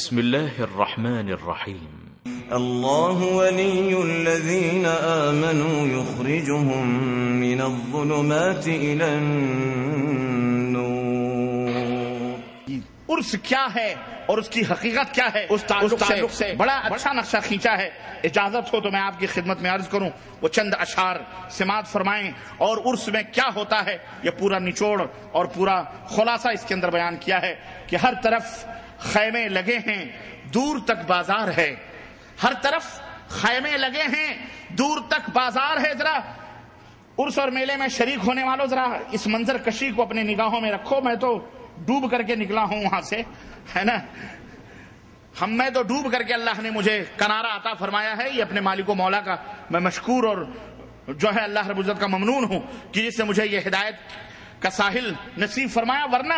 بسم الله الرحمن الرحيم. الله ولي الذين آمنوا يخرجهم من الظلمات إلى النور. عرس کیا ہے اور اس کی حقیقت کیا ہے، اس تعلق سے بڑا اچھا نقشہ کھینچا ہے. اجازت ہو تو میں آپ کی خدمت میں عرض کروں، وہ چند اشعار سماعت فرمائیں. اور عرس میں کیا ہوتا ہے یہ پورا نچوڑ اور پورا خلاصہ اس کے اندر بیان کیا ہے کہ ہر طرف خیمے لگے ہیں، دور تک بازار ہے. ہر طرف خیمے لگے ہیں، دور تک بازار ہے. ذرا عرس اور میلے میں شریک ہونے والوں ذرا اس منظر کشی کو اپنے نگاہوں میں رکھو. میں تو ڈوب کر کے نکلا ہوں وہاں سے، ہے نا. میں تو ڈوب کر کے اللہ نے مجھے کنارہ عطا فرمایا ہے. یہ اپنے مالک و مولا کا میں مشکور اور جو ہے اللہ رب العزت کا ممنون ہوں کہ جس سے مجھے یہ ہدایت کا ساحل نصیب فرمایا. ورنہ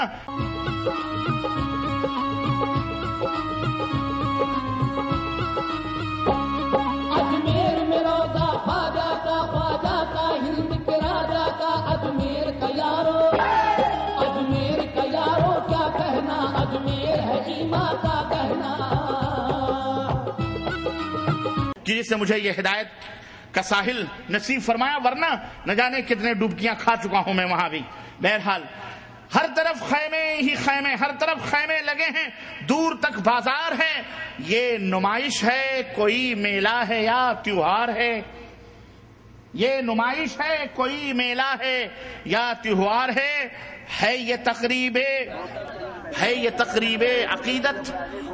اجمیر میں روزہ خواجہ کا، خواجہ کا ہند کے راجا کا، اجمیر کا یارو، اجمیر کا یارو کیا کہنا، اجمیر ہے ایمان کا کہنا. کہ جس سے مجھے یہ ہدایت کا ساحل نصیب فرمایا. ورنہ نہ جانے کتنے ڈبکیاں کھا چکا ہوں میں وہاں بھی. بہرحال ہر طرف خیمے ہی خیمے، ہر طرف خیمے لگے ہیں، دور تک بازار ہے. یہ نمائش ہے، کوئی میلہ ہے یا تیوہار ہے؟ یہ نمائش ہے، کوئی میلہ ہے یا تیوہار ہے یہ تقریب عقیدت.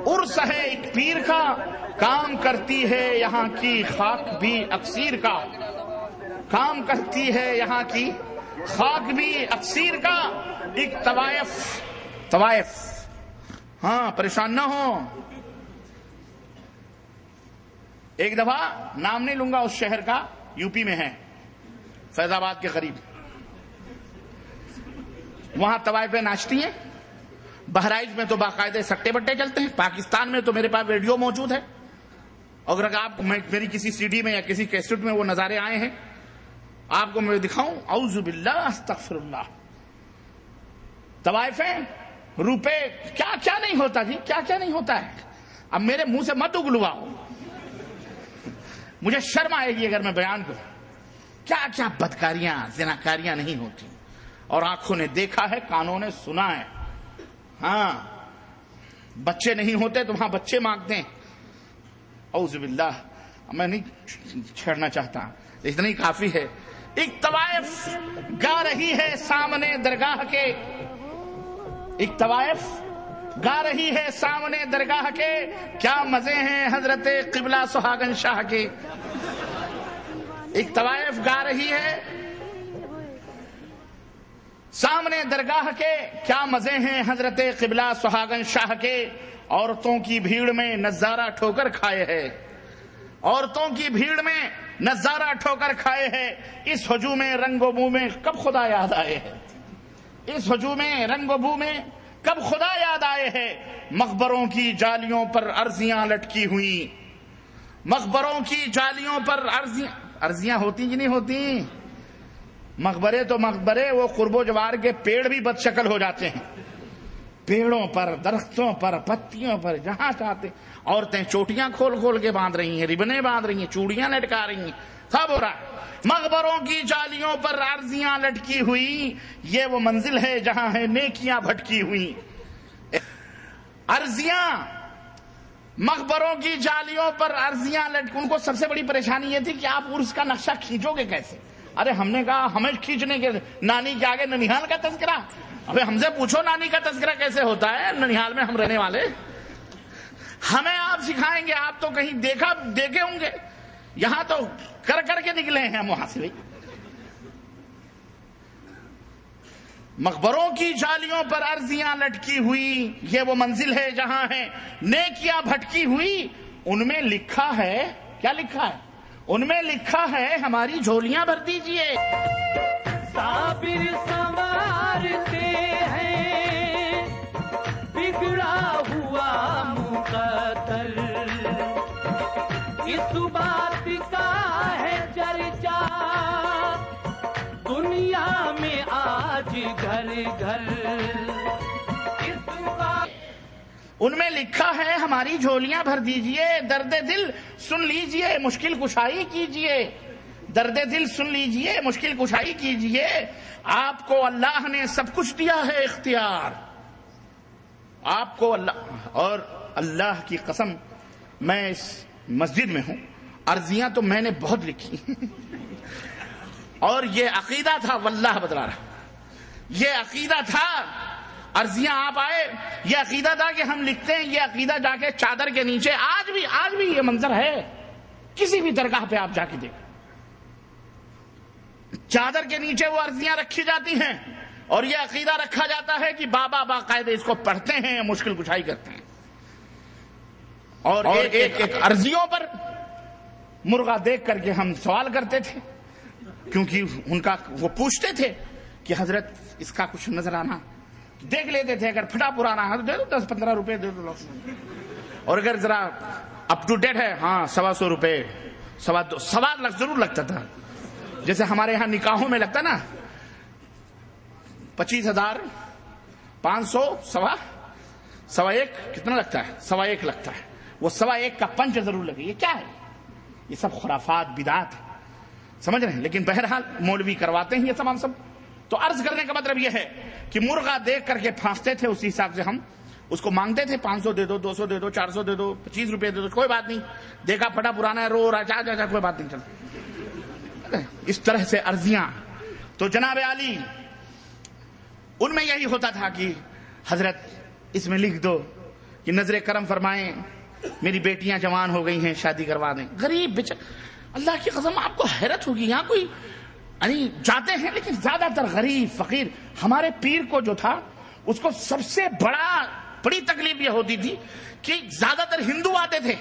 عرس ہے ایک پیر کا، کام کرتی ہے یہاں کی خاک بھی اکسیر کا. کام کرتی ہے یہاں کی خاک بھی اکسیر کا. ایک طوائف ہاں پریشان نہ ہو. ایک دفعہ نام نہیں لوں گا اس شہر کا، یو پی میں ہے، فیض آباد کے قریب. وہاں طوائفیں ناچتی ہیں. بہرائچ میں تو باقاعدہ سٹے بٹے چلتے ہیں. پاکستان میں تو میرے پاس ویڈیو موجود ہے. اگر آپ میری کسی سی ڈی میں یا کسی کیسٹ میں وہ نظارے آئے ہیں آپ کو میں دکھاؤں. اعوذ باللہ استغفر اللہ. طوائفیں، روپے، کیا کیا نہیں ہوتا جی، کیا کیا نہیں ہوتا ہے. اب میرے منہ سے مت اگلواؤ، مجھے شرم آئے گی اگر میں بیان کروں. کیا کیا بدکاریاں، زناکاریاں نہیں ہوتی. اور آنکھوں نے دیکھا ہے، کانوں نے سنا ہے. ہاں بچے نہیں ہوتے تو وہاں بچے مانگتے ہیں. اعوذ باللہ. میں نہیں چھیڑنا چاہتا، اتنا ہی کافی ہے. ایک طوائف گا رہی ہے سامنے درگاہ کے، ایک طوائف گا رہی ہے سامنے درگاہ کے، کیا مزے ہیں حضرت قبلہ سہاگن شاہ کے. ایک طوائف گا رہی ہے سامنے درگاہ کے، کیا مزے ہیں حضرت قبلہ سہاگن شاہ کے. عورتوں کی بھیڑ میں نظارہ ٹھوکر کھائے ہے، عورتوں کی بھیڑ میں نظارہ ٹھوکر کھائے ہے. اس ہجوم رنگ و بو میں کب خدا یاد آئے ہے، اس ہجوم رنگ و بو میں کب خدا یاد آئے ہے. مقبروں کی جالیوں پر عرضیاں لٹکی ہوئی، مقبروں کی جالیوں پر عرضیاں ہوتی کہ نہیں ہوتی. مقبرے تو مقبرے، وہ قرب و جوار کے پیڑ بھی بد شکل ہو جاتے ہیں. پیڑوں پر، درختوں پر، پتیوں پر جہاں چاہتے. عورتیں چوٹیاں کھول کھول کے باندھ رہی ہیں، ربنیں باندھ رہی ہیں، چوڑیاں لٹکا رہی ہیں، سب ہو رہا ہے. مقبروں کی جالیوں پر عرضیاں لٹکی ہوئی، یہ وہ منزل ہے جہاں ہے نیکیاں بھٹکی ہوئی. عرضیاں، مقبروں کی جالیوں پر عرضیاں ان کو سب سے بڑی پریشانی یہ تھی کہ آپ عرس کا نقشہ کھینچو گے کیسے. ارے ہم نے کہا ہمیں کھینچنے کے، نانی کے آگے ننیھال کا تذکرہ. ابھی ہم سے پوچھو نانی کا تذکرہ کیسے ہوتا ہے، ننیھال میں ہم رہنے والے. ہمیں آپ سکھائیں گے، آپ تو کہیں دیکھے ہوں گے، یہاں تو کر کر کے نکلے ہیں ہم وہاں سے. مقبروں کی جالیوں پر عرضیاں لٹکی ہوئی، یہ وہ منزل ہے جہاں ہے نیکیاں بھٹکی ہوئی. ان میں لکھا ہے، کیا لکھا ہے؟ ان میں لکھا ہے ہماری جھولیاں بھر دیجئے. صابر سنوارتے ہیں بگڑا ہوا مقدر، اس بات کا ہے چرچا دنیا میں آج گھر گھر. ان میں لکھا ہے ہماری جھولیاں بھر دیجئے، درد دل سن لیجئے، مشکل کشائی کیجئے، درد دل سن لیجئے، مشکل کشائی کیجئے، آپ کو اللہ نے سب کچھ دیا ہے اختیار، آپ کو اللہ۔ اور اللہ کی قسم میں اس مسجد میں ہوں، عرضیاں تو میں نے بہت لکھی اور یہ عقیدہ تھا، واللہ بتلا رہا، یہ عقیدہ تھا، عرضیاں آپ آئے، یہ عقیدہ تھا کہ ہم لکھتے ہیں، یہ عقیدہ جا کے چادر کے نیچے آج بھی یہ منظر ہے، کسی بھی درگاہ پہ آپ جا کے دیکھیں، چادر کے نیچے وہ عرضیاں رکھی جاتی ہیں اور یہ عقیدہ رکھا جاتا ہے کہ بابا باقاعدہ اس کو پڑھتے ہیں، مشکل کشائی کرتے ہیں۔ اور ایک عرضیوں پر مرغا دیکھ کر کے ہم سوال کرتے تھے، کیونکہ ان کا وہ پوچھتے تھے کہ حضرت اس کا کچھ نظر آنا، دیکھ لیتے تھے، اگر پھٹا پرانا ہے تو دے دو 10-15 روپے دے دو، اور اگر ذرا اپ ٹو ڈیٹ ہے ہاں 125 روپے، 1.25 لاکھ ضرور لگتا تھا، جیسے ہمارے ہاں نکاحوں میں لگتا نا 25,000 500 1.25 کتنا لگتا ہے، 1.25 لگتا ہے، وہ 1.25 کا پنچ ضرور لگے۔ یہ کیا ہے؟ یہ سب خرافات بدعات ہے، سمجھ رہے ہیں؟ لیکن بہرحال مولوی کرواتے ہیں یہ تمام سب۔ تو عرض کرنے کا مطلب یہ ہے کہ مرغا دیکھ کر کے پھانستے تھے، اسی حساب سے ہم اس کو مانگتے تھے، 500 دے دو، 200 دے دو، 400 دے دو، 25 روپے دے دو، کوئی بات نہیں، دیکھا پھٹا پرانا ہے، رو رہا جا کوئی بات نہیں، چل اس طرح سے عرضیاں۔ تو جناب عالی ان میں یہی ہوتا تھا کہ حضرت اس میں لکھ دو کہ نظر کرم فرمائیں، میری بیٹیاں جوان ہو گئی ہیں، شادی کروا دیں۔ غریب اللہ کی قسم آپ کو حیرت ہوگی، یہاں کوئی یعنی جاتے ہیں لیکن زیادہ تر غریب فقیر۔ ہمارے پیر کو جو تھا اس کو سب سے بڑی تکلیف یہ ہوتی تھی کہ زیادہ تر ہندو آتے تھے،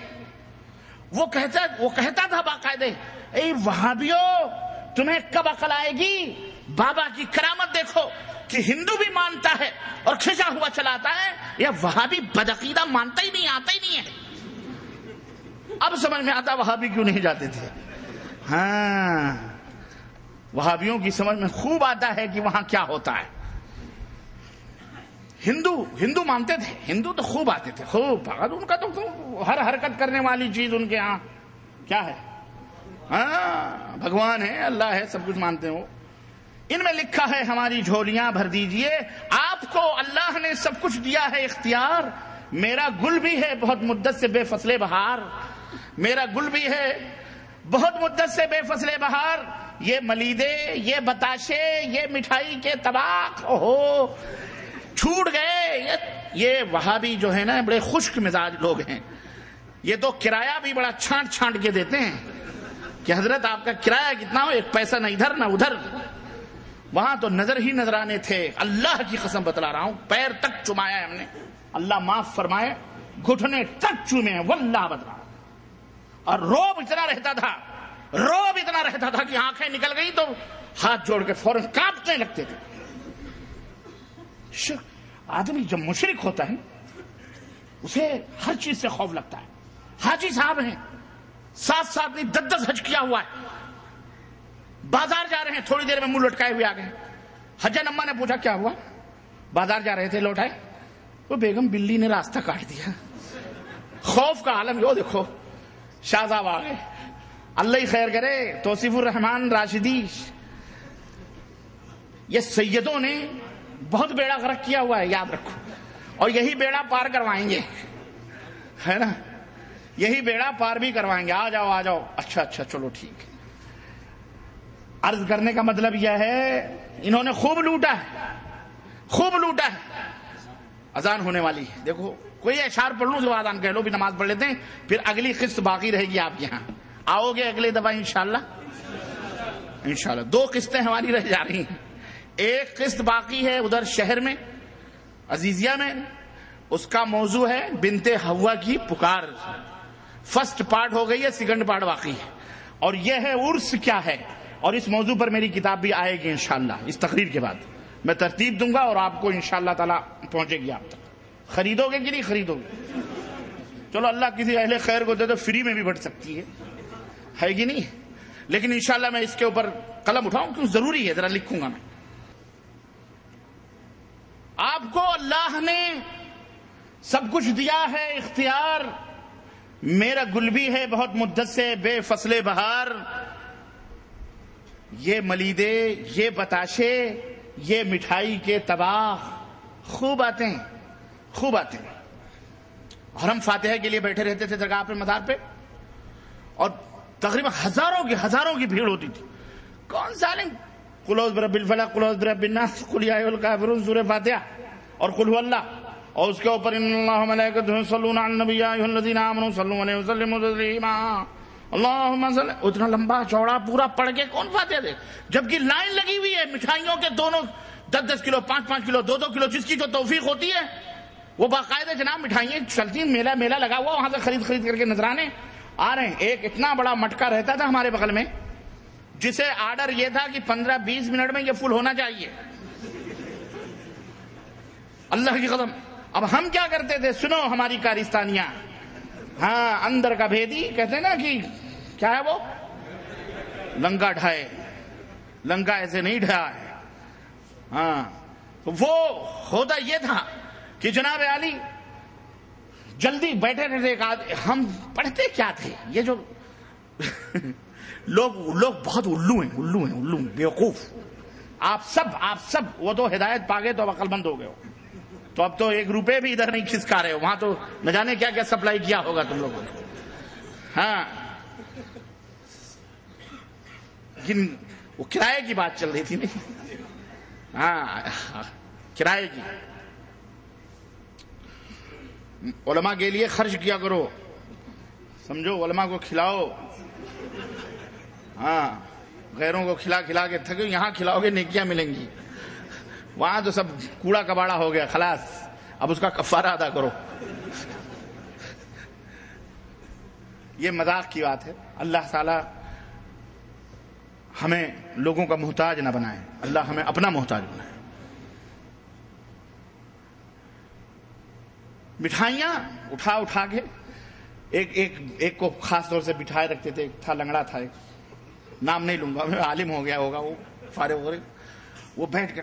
وہ کہتا تھا باقاعدہ، اے وہابیوں تمہیں کب عقل آئے گی، بابا کی کرامت دیکھو کہ ہندو بھی مانتا ہے اور کھچا ہوا چلاتا ہے، یا وہابی بدعقیدہ مانتا ہی نہیں، آتا ہی نہیں ہے۔ اب سمجھ میں آتا وہابی کیوں نہیں جاتے تھے۔ ہاں وہابیوں کی سمجھ میں خوب آتا ہے کہ وہاں کیا ہوتا ہے۔ ہندو مانتے تھے، ہندو تو خوب آتے تھے، خوب، ان کا تو ہر حرکت کرنے والی چیز ان کے ہاں کیا ہے، ہاں بھگوان ہے، اللہ ہے، سب کچھ مانتے ہو۔ ان میں لکھا ہے ہماری جھولیاں بھر دیجئے، آپ کو اللہ نے سب کچھ دیا ہے اختیار، میرا گل بھی ہے بہت مدت سے بے فصل بہار، میرا گل بھی ہے بہت مدت سے بے فصل بہار، یہ ملیدے، یہ بتاشے، یہ مٹھائی کے طباق اوہو چھوٹ گئے۔ یہ وہابی جو ہے نا بڑے خشک مزاج لوگ ہیں، یہ تو کرایہ بھی بڑا چھانٹ کے دیتے ہیں کہ حضرت آپ کا کرایہ کتنا ہو، 1 پیسہ نہ ادھر نہ ادھر۔ وہاں تو نظر ہی نظرانے تھے، اللہ کی قسم بتلا رہا ہوں، پیر تک چمایا ہے ہم نے، اللہ معاف فرمائے، گھٹنے تک چومے ہیں، واللہ بتلا۔ اور روب اتنا رہتا تھا کہ آنکھیں نکل گئی تو ہاتھ جوڑ کے فوراً کانپنے لگتے تھے۔ آدمی جب مشرک ہوتا ہے اسے ہر چیز سے خوف لگتا ہے۔ حاجی صاحب ہیں 7 نہیں 10 حج کیا ہوا ہے، بازار جا رہے ہیں، تھوڑی دیر میں منہ لٹکائے ہوئے آ گئے۔ حجن اماں نے پوچھا کیا ہوا، بازار جا رہے تھے لوٹائے، وہ بیگم بلی نے راستہ کاٹ دیا۔ خوف کا عالم، یہ دیکھو شاہ صاحب آ گئے، اللہ ہی خیر کرے، توصیف الرحمان راشدی، یہ سیدوں نے بہت بیڑا غرق کیا ہوا ہے، یاد رکھو، اور یہی بیڑا پار کروائیں گے، ہے نا، یہی بیڑا پار بھی کروائیں گے۔ آ جاؤ، اچھا چلو ٹھیک۔ عرض کرنے کا مطلب یہ ہے انہوں نے خوب لوٹا ہے۔ اذان ہونے والی ہے، دیکھو کوئی اشعار پڑھ لوں، اذان کہہ لو، بھی نماز پڑھ لیتے ہیں، پھر اگلی قسط باقی رہے گی آپ کے یہاں، آؤ گے اگلے دفعہ انشاءاللہ 2 قسطیں ہماری رہ جا رہی ہیں، ایک قسط باقی ہے ادھر شہر میں عزیزیہ میں، اس کا موضوع ہے بنت حوا کی پکار، فرسٹ پارٹ ہو گئی ہے، سیکنڈ پارٹ باقی ہے، اور یہ ہے عرس کیا ہے، اور اس موضوع پر میری کتاب بھی آئے گی انشاءاللہ اس تقریر کے بعد، میں ترتیب دوں گا اور آپ کو انشاءاللہ تعالی پہنچے گی آپ تک۔ خریدو گے کہ نہیں خریدو گے؟ چلو اللہ کسی اہل خیر کو دے تو فری میں بھی بٹ سکتی ہے کہ نہیں، لیکن انشاءاللہ میں اس کے اوپر قلم اٹھاؤں کیوں، ضروری ہے، ذرا لکھوں گا میں۔ آپ کو اللہ نے سب کچھ دیا ہے اختیار، میرا گل بھی ہے بہت مدت سے بے فصل بہار، یہ ملیدے یہ بتاشے یہ مٹھائی کے تباہ، خوب آتے ہیں خوب آتے ہیں۔ اور ہم فاتحہ کے لیے بیٹھے رہتے تھے درگاہ پہ مزار پہ، اور تقریباً ہزاروں کی بھیڑ ہوتی تھی۔ کون ظالم قل اعوذ برب الفلق قل اعوذ برب الناس قل یا ایھا الکافرون سورہ فاتحہ اور قل هو اللہ، اور اس کے اوپر ان اللہ وملائکتہ یصلون علی النبی یا ایھا الذین آمنوا صلوا علیہ وسلموا تسلیما، اللہم صل۔ اتنا لمبا چوڑا پورا پڑھ کے کون فاتحہ دے؟ جبکہ لائن لگی ہوئی ہے مٹھائیوں کے، دونوں 10 کلو 5 کلو 2 کلو، جس کی جو توفیق ہوتی ہے وہ باقاعدہ جناب مٹھائیاں چلتی ہیں، میلہ لگا ہوا، وہاں سے خرید کر کے نذرانے آ رہے ہیں۔ ایک اتنا بڑا مٹکا رہتا تھا ہمارے بغل میں، جسے آرڈر یہ تھا کہ 15-20 منٹ میں یہ فل ہونا چاہیے، اللہ کی قسم۔ اب ہم کیا کرتے تھے؟ سنو ہماری کارستانیاں، ہاں اندر کا بھیدی کہتے ہیں نا کہ کیا ہے وہ لنگا ڈھائے، لنگا ایسے نہیں ڈھایا ہے، ہاں وہ ہوتا یہ تھا کہ جناب علی جلدی بیٹھے رہتے۔ ہم پڑھتے کیا تھے؟ یہ جو لوگ بہت الو ہیں بیوقوف۔ آپ سب وہ تو ہدایت پا گئے تو اب عقل مند ہو گئے ہو، تو اب تو 1 روپے بھی ادھر نہیں کھسکا رہے ہو، وہاں تو نہ جانے کیا کیا سپلائی کیا ہوگا تم لوگوں نے۔ ہاں لیکن وہ کرائے کی بات چل رہی تھی نہیں، ہاں کرائے کی۔ علماء کے لیے خرچ کیا کرو، سمجھو، علماء کو کھلاؤ، ہاں غیروں کو کھلا کے تھکو، یہاں کھلاؤ گے نیکیاں ملیں گی، وہاں تو سب کوڑا کباڑا ہو گیا، خلاص اب اس کا کفارہ ادا کرو۔ یہ مذاق کی بات ہے۔ اللہ تعالی ہمیں لوگوں کا محتاج نہ بنائے، اللہ ہمیں اپنا محتاج بنائے۔ مٹھائیاں اٹھا کے ایک کو خاص طور سے بٹھائے رکھتے تھے، ایک تھا لنگڑا تھا، ایک نام نہیں لوں گا، عالم ہو گیا ہوگا، وہ فارغ ہو رہے، وہ بیٹھ کر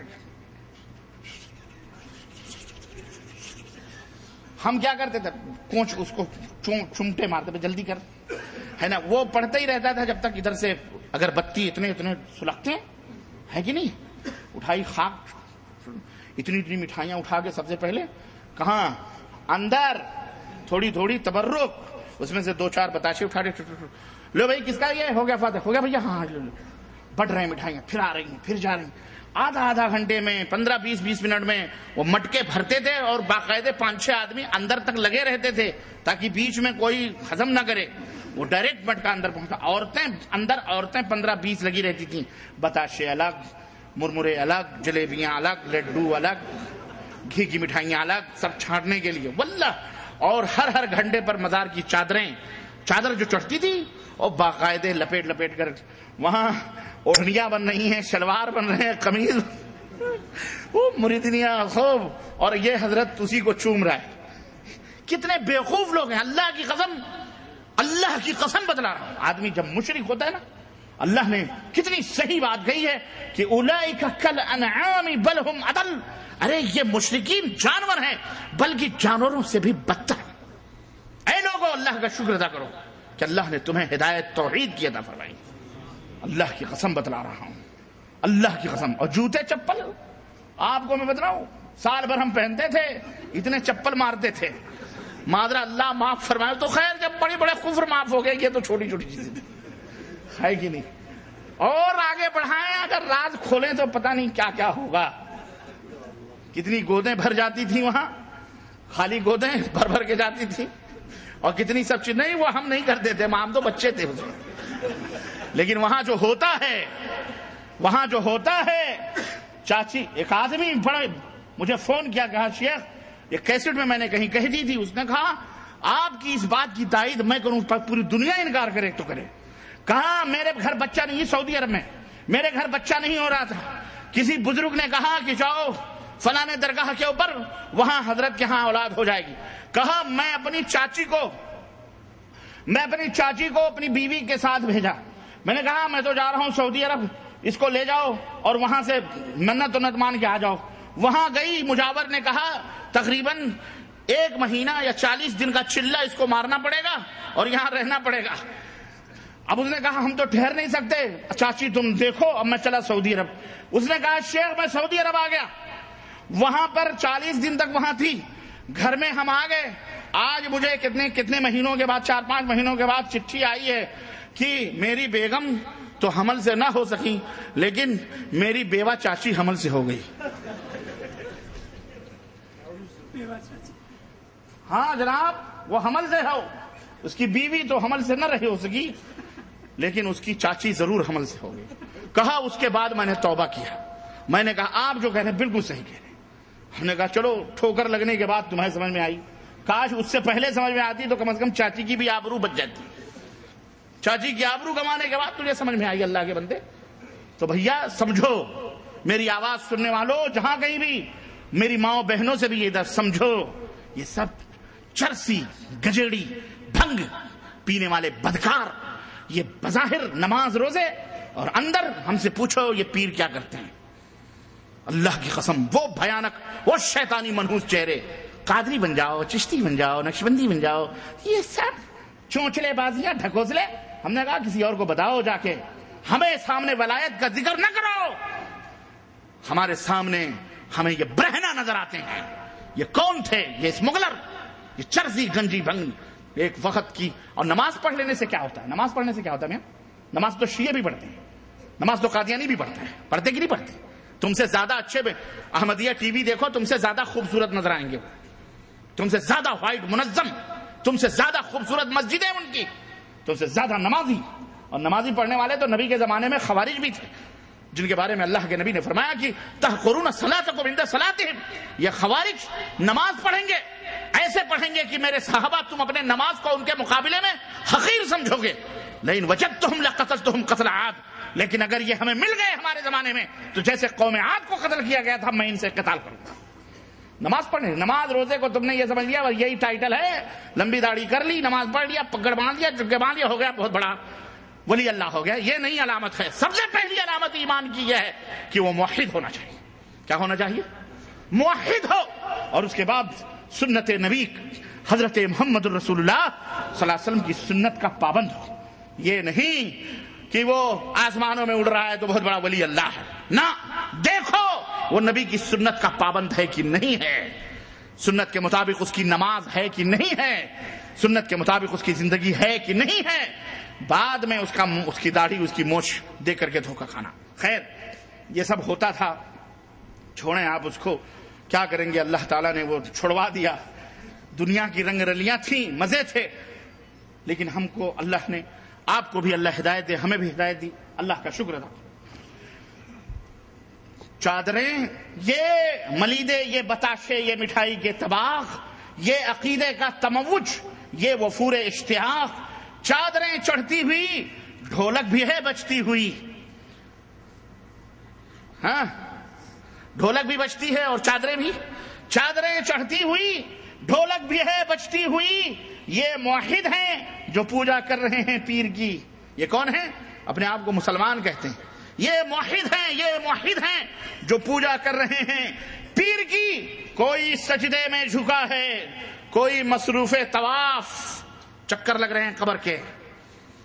ہم کیا کرتے تھے؟ کونچ اس کو چمٹے مارتے تھے، جلدی کر، ہے نا، وہ پڑھتا ہی رہتا تھا جب تک ادھر سے اگر بتی اتنے سلگتے ہیں کہ نہیں، اٹھائی خاک، اتنی مٹھائیاں اٹھا کے سب سے پہلے کہاں اندر، تھوڑی تبرک، اس میں سے 2-4 بتاشے اٹھا کے، لو بھائی کس کا یہ ہو گیا فاتح، ہو گیا بھیا، ہاں بڑھ رہے ہیں مٹھائیاں، پھر آ رہی ہیں، پھر جا رہی ہیں۔ آدھا گھنٹے میں 15-20 منٹ میں وہ مٹکے بھرتے تھے، اور باقاعدہ 5-6 آدمی اندر تک لگے رہتے تھے تاکہ بیچ میں کوئی ہضم نہ کرے، وہ ڈائریکٹ مٹکا اندر پہنچتا۔ عورتیں 15-20 لگی رہتی تھیں، بتاشے الگ، مرمرے الگ، جلیبیاں الگ، لڈو الگ، گھی کی مٹھائیاں الگ، سب چھانٹنے کے لیے واللہ۔ اور ہر گھنٹے پر مزار کی چادر جو چڑھتی تھی، اور باقاعدہ لپیٹ کر وہاں اوڑھنیاں بن رہی ہیں، شلوار بن رہے ہیں، قمیض، وہ مریدنیاں خوب، اور یہ حضرت اسی کو چوم رہا ہے۔ کتنے بیوقوف لوگ ہیں، اللہ کی قسم بتلا رہا ہوں۔ آدمی جب مشرک ہوتا ہے نا، اللہ نے کتنی صحیح بات کہی ہے کہ اولئک کالانعام بل ہم اضل، ارے یہ مشرکین جانور ہیں بلکہ جانوروں سے بھی بدتر۔ اے لوگوں، اللہ کا شکر ادا کرو کہ اللہ نے تمہیں ہدایت توحید کی عطا فرمائی۔ اللہ کی قسم بتلا رہا ہوں، اللہ کی قسم۔ اور جوتے چپل آپ کو میں بتا رہا ہوں، سال بھر ہم پہنتے تھے، اتنے چپل مارتے تھے، معذرا اللہ معاف فرمائے تو خیر، جب بڑے کفر معاف ہو گئے، یہ تو چھوٹی چیزیں تھیں، ہے کہ نہیں؟ اور آگے بڑھائیں، اگر راز کھولیں تو پتہ نہیں کیا ہوگا۔ کتنی گودیں بھر جاتی تھیں وہاں، خالی گودیں بھر کے جاتی تھیں، اور کتنی سب چیز نہیں، وہ ہم نہیں کرتے تھے، ہم تو بچے تھے اس میں۔ لیکن وہاں جو ہوتا ہے چاچی، ایک آدمی بڑا مجھے فون کیا، کہا شیخ یہ کیسٹ میں نے کہیں کہہ دی تھی، اس نے کہا آپ کی اس بات کی تائید میں کروں، پوری دنیا انکار کرے تو کرے۔ کہا میرے گھر بچہ نہیں، سعودی عرب میں میرے گھر بچہ نہیں ہو رہا تھا، کسی بزرگ نے کہا کہ جاؤ فلاں درگاہ کے اوپر، وہاں حضرت کے ہاں اولاد ہو جائے گی۔ کہا میں اپنی چاچی کو اپنی بیوی کے ساتھ بھیجا، میں نے کہا میں تو جا رہا ہوں سعودی عرب، اس کو لے جاؤ اور وہاں سے منت مان کے آ جاؤ۔ وہاں گئی، مجاور نے کہا تقریباً 1 مہینہ یا 40 دن کا چلہ اس کو مارنا پڑے گا اور یہاں رہنا پڑے گا۔ اب اس نے کہا ہم تو ٹھہر نہیں سکتے، چاچی تم دیکھو، اب میں چلا سعودی عرب۔ اس نے کہا شیخ میں سعودی عرب آ گیا، وہاں پر 40 دن تک وہاں تھی، گھر میں ہم آ گئے، آج مجھے کتنے مہینوں کے بعد 4-5 مہینوں کے بعد چٹھی آئی ہے کہ میری بیگم تو حمل سے نہ ہو سکی لیکن میری بیوہ چاچی حمل سے ہو گئی۔ ہاں جناب، وہ حمل سے ہو، اس کی بیوی تو حمل سے نہ رہی ہو سکی لیکن اس کی چاچی ضرور حمل سے ہو گئی۔ کہا اس کے بعد میں نے توبہ کیا، میں نے کہا آپ جو کہہ رہے ہیں بالکل صحیح کہہ رہے ہیں۔ ہم نے کہا چلو ٹھوکر لگنے کے بعد تمہیں سمجھ میں آئی، کاش اس سے پہلے سمجھ میں آتی تو کم از کم چاچی کی بھی آبرو بچ جاتی، چاچی کی آبرو گنوانے کے بعد تجھے سمجھ میں آئی اللہ کے بندے۔ تو بھیا سمجھو، میری آواز سننے والوں جہاں کہیں بھی، میری ماں بہنوں سے بھی یہ درس سمجھو، یہ سب چرسی گجیڑی بھنگ پینے والے بدکار، یہ بظاہر نماز روزے اور اندر ہم سے پوچھو یہ پیر کیا کرتے ہیں۔ اللہ کی قسم وہ بھیانک، وہ شیطانی منحوس چہرے، قادری بن جاؤ، چشتی بن جاؤ، نقشبندی بن جاؤ، یہ سب چونچلے بازیاں، ڈھکوسلے۔ ہم نے کہا کسی اور کو بتاؤ جا کے، ہمیں سامنے ولایت کا ذکر نہ کرو، ہمارے سامنے ہمیں یہ برہنہ نظر آتے ہیں۔ یہ کون تھے؟ یہ اسمگلر، یہ چرسی گنجی بھنگ ایک وقت کی۔ اور نماز پڑھ لینے سے کیا ہوتا ہے؟ نماز پڑھنے سے کیا ہوتا ہے میاں؟ نماز تو شیعہ بھی پڑھتے ہیں، نماز تو قادیانی بھی پڑھتا ہے، پڑھتے کہ نہیں پڑھتے؟ تم سے زیادہ اچھے احمدیہ ٹی وی دیکھو، تم سے زیادہ خوبصورت نظر آئیں گے، تم سے زیادہ وائٹ منظم، تم سے زیادہ خوبصورت مسجدیں ان کی، تم سے زیادہ نمازی۔ اور نمازی پڑھنے والے تو نبی کے زمانے میں خوارج بھی تھے، جن کے بارے میں اللہ کے نبی نے فرمایا کہ تحقرون صلاتکم عند صلاتہم، یہ خوارج نماز پڑھیں گے، ایسے پڑھیں گے کہ میرے صحابہ تم اپنے نماز کو ان کے مقابلے میں حقیر سمجھو گے۔ لیکن وجدتہم لقتلتہم قتل عاد، لیکن اگر یہ ہمیں مل گئے ہمارے زمانے میں تو جیسے قوم عاد کو قتل کیا گیا تھا میں ان سے قتال کروں گا۔ نماز پڑھنے، نماز روزے کو تم نے یہ سمجھ لیا اور یہی ٹائٹل ہے، لمبی داڑھی کر لی، نماز پڑھ لیا، پگڑ باندھ لیا، چکے باندھ لیا، ہو گیا بہت بڑا ولی اللہ ہو گیا۔ یہ نہیں علامت ہے۔ سب سے پہلی علامت ایمان کی یہ ہے کہ وہ موحد ہونا چاہیے۔ کیا ہونا چاہیے؟ موحد ہو، اور اس کے بعد سنت نبی حضرت محمد الرسول اللہ صلی اللہ علیہ وسلم کی سنت کا پابند ہو۔ یہ نہیں کہ وہ آسمانوں میں اڑ رہا ہے تو بہت بڑا ولی اللہ ہے، نہ، دیکھو وہ نبی کی سنت کا پابند ہے کہ نہیں ہے، سنت کے مطابق اس کی نماز ہے کہ نہیں ہے، سنت کے مطابق اس کی زندگی ہے کہ نہیں ہے، بعد میں اس کی داڑھی، اس کی مونچھ دے کر کے دھوکہ کھانا۔ خیر یہ سب ہوتا تھا، چھوڑیں آپ اس کو، کیا کریں گے، اللہ تعالیٰ نے وہ چھڑوا دیا۔ دنیا کی رنگ رلیاں تھیں، مزے تھے، لیکن ہم کو اللہ نے، آپ کو بھی اللہ ہدایت دے، ہمیں بھی ہدایت دی، اللہ کا شکر ادا۔ چادریں، یہ ملیدے، یہ بتاشے، یہ مٹھائی کے طباخ، یہ عقیدے کا تموج، یہ وفور اشتیاق، چادریں چڑھتی ہوئی، ڈھولک بھی ہے بجتی ہوئی، ہاں ڈھولک بھی بجتی ہے اور چادریں بھی، چادریں چڑھتی ہوئی، ڈھولک بھی ہے بجتی ہوئی، یہ موحد ہیں جو پوجا کر رہے ہیں پیر کی۔ یہ کون ہیں؟ اپنے آپ کو مسلمان کہتے ہیں، یہ موحد ہیں، یہ موحد ہیں جو پوجا کر رہے ہیں پیر کی۔ کوئی سجدے میں جھکا ہے، کوئی مصروف طواف، چکر لگ رہے ہیں قبر کے،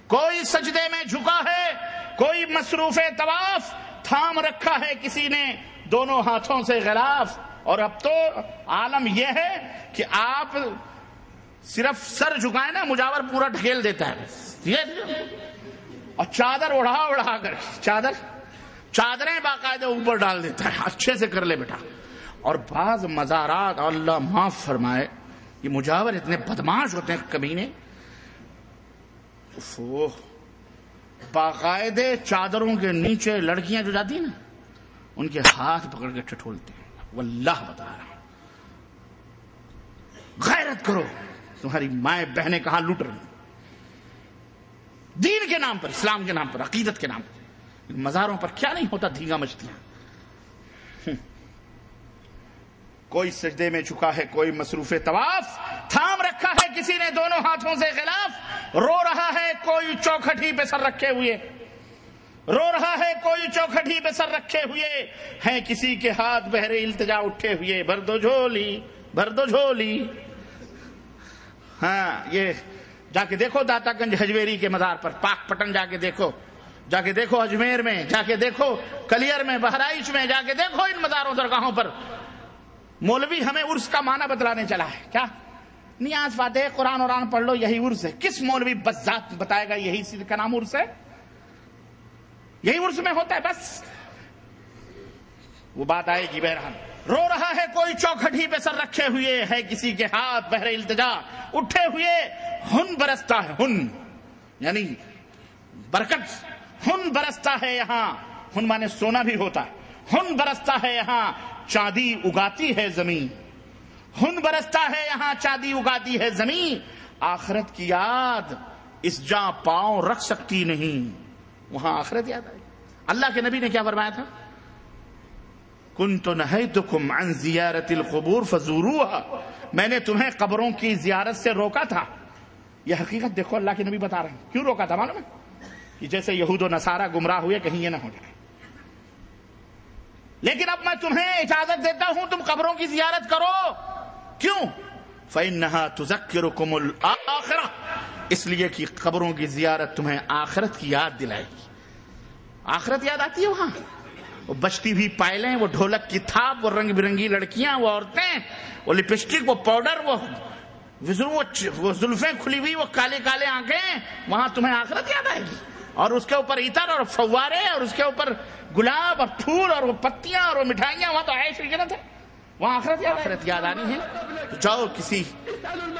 کوئی سجدے میں جھکا ہے، کوئی مصروف طواف، تھام رکھا ہے کسی نے دونوں ہاتھوں سے غلاف۔ اور اب تو عالم یہ ہے کہ آپ صرف سر جھکائیں نا، مجاور پورا ڈھکیل دیتا ہے، اور چادر اڑا کر، چادریں باقاعدہ اوپر ڈال دیتا ہے، اچھے سے کر لے بیٹا۔ اور بعض مزارات، اللہ معاف فرمائے، یہ مجاور اتنے بدماش ہوتے ہیں کمینے، باقاعدے چادروں کے نیچے لڑکیاں جو جاتی ہیں نا، ان کے ہاتھ پکڑ کے ٹھٹولتے ہیں۔ واللہ بتا رہا ہوں، غیرت کرو، تمہاری مائیں بہنیں کہاں لوٹ رہی، دین کے نام پر، اسلام کے نام پر، عقیدت کے نام پر۔ مزاروں پر کیا نہیں ہوتا، دھینگا مچھلیاں۔ کوئی سجدے میں جھکا ہے، کوئی مصروف طواف، تھام رکھا ہے کسی نے دونوں ہاتھوں سے غلاف، رو رہا ہے کوئی چوکھٹی پہ سر رکھے ہوئے، رو رہا ہے کوئی چوکھٹی پہ سر رکھے ہوئے، ہیں کسی کے ہاتھ بہرے التجا اٹھے ہوئے، بھر دو جھولی، بھر دو جھولی۔ ہاں یہ جا کے دیکھو داتا گنج ہجویری کے مزار پر، پاک پٹن جا کے دیکھو، جا کے دیکھو اجمیر میں، جا کے دیکھو کلیر میں، بہرائچ میں، جا کے دیکھو ان مزاروں درگاہوں پر مولوی ہمیں عرس کا معنی بتلانے چلا ہے. کیا نیاز فاتح قرآن اوران پڑھ لو یہی عرس ہے. کس مولوی بس ذات بتائے گا یہی کا نام عرس ہے؟ یہی عرس میں ہوتا ہے. بس وہ بات آئے گی. بہرحال رو رہا ہے کوئی چوکھٹی پہ سر رکھے ہوئے، ہے کسی کے ہاتھ بہر التجا اٹھے ہوئے، ہن برستا ہے، ہن یعنی برکت، ہن برستا ہے یہاں، ہن مانے سونا بھی ہوتا ہے، ہن برستا ہے یہاں چاندی اگاتی ہے زمین، ہن برستا ہے یہاں چاندی اگاتی ہے زمین، آخرت کی یاد اس جاں پاؤں رکھ سکتی نہیں. وہاں آخرت یاد آئے. اللہ کے نبی نے کیا فرمایا تھا؟ کنت نہیتکم عن زیارت القبور فزوروها، میں نے تمہیں قبروں کی زیارت سے روکا تھا. یہ حقیقت دیکھو اللہ کے نبی بتا رہے ہیں. کیوں روکا تھا معلوم ہے؟ کہ جیسے یہود و نصارہ گمراہ ہوئے کہیں یہ نہ ہو جائے. لیکن اب میں تمہیں اجازت دیتا ہوں تم قبروں کی زیارت کرو. کیوں؟ فإنها تذکرکم الآخرہ، اس لیے کہ قبروں کی زیارت تمہیں آخرت کی یاد دلائے گی. آخرت یاد آتی ہے وہاں. وہ بجتی ہوئی پائلیں، وہ ڈھولک کی تھاپ، وہ رنگ برنگی لڑکیاں، وہ عورتیں، وہ لپسٹک، وہ پاؤڈر، وہ زلفیں کھلی ہوئی، وہ کالے کالے آنکھیں، وہاں تمہیں آخرت یاد آئے گی. اور اس کے اوپر عطر اور فوارے، اور اس کے اوپر گلاب اور پھول اور وہ پتیاں اور وہ مٹھائیاں. وہاں تو عیش کی جنت ہے. وہاں آخرت یاد آنی ہے تو جاؤ کسی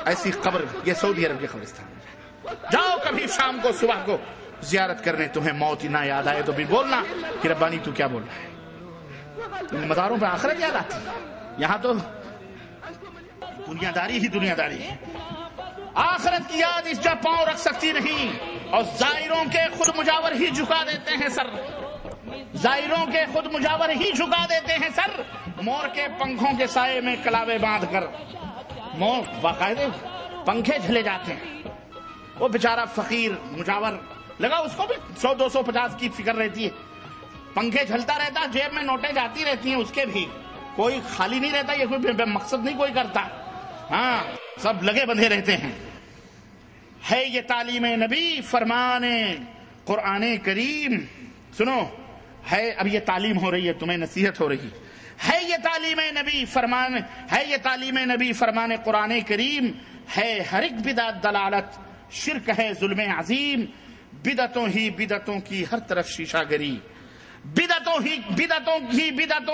ایسی قبر، یہ سعودی عرب کے قبرستان میں جاؤ کبھی شام کو صبح کو زیارت کرنے. تمہیں موت نہ یاد آئے تو بھی بولنا کہ ربانی تو کیا بول رہا ہے. ان مزاروں پہ آخرت یاد آتی ہے. یہاں تو دنیا داری ہی دنیا داری ہے. آخرت کی یاد اس جا پاؤں رکھ سکتی نہیں. اور زائروں کے خود مجاور ہی جھکا دیتے ہیں سر. زائروں کے خود مجاور ہی جھکا دیتے ہیں سر. مور کے پنکھوں کے سائے میں کلاوے باندھ کر مور باقاعدے پنکھے جھلے جاتے ہیں. وہ بیچارہ فقیر مجاور لگا، اس کو بھی 100-250 کی فکر رہتی ہے. پنکھے جھلتا رہتا، جیب میں نوٹیں جاتی رہتی ہیں اس کے بھی، کوئی خالی نہیں رہتا. یہ کوئی مقصد نہیں کوئی کرتا. ہاں سب لگے بندھے رہتے ہیں. ہے یہ تعلیم نبی، فرمان قرآن کریم. سنو، ہے اب یہ تعلیم ہو رہی ہے، تمہیں نصیحت ہو رہی ہے. یہ تعلیم نبی فرمان، ہے یہ تعلیم نبی فرمان قرآن کریم. ہے ہر ایک بدعت دلالت، شرک ہے ظلم عظیم. بدعتوں ہی بدعتوں کی ہر طرف شیشہ گری، بدعتوں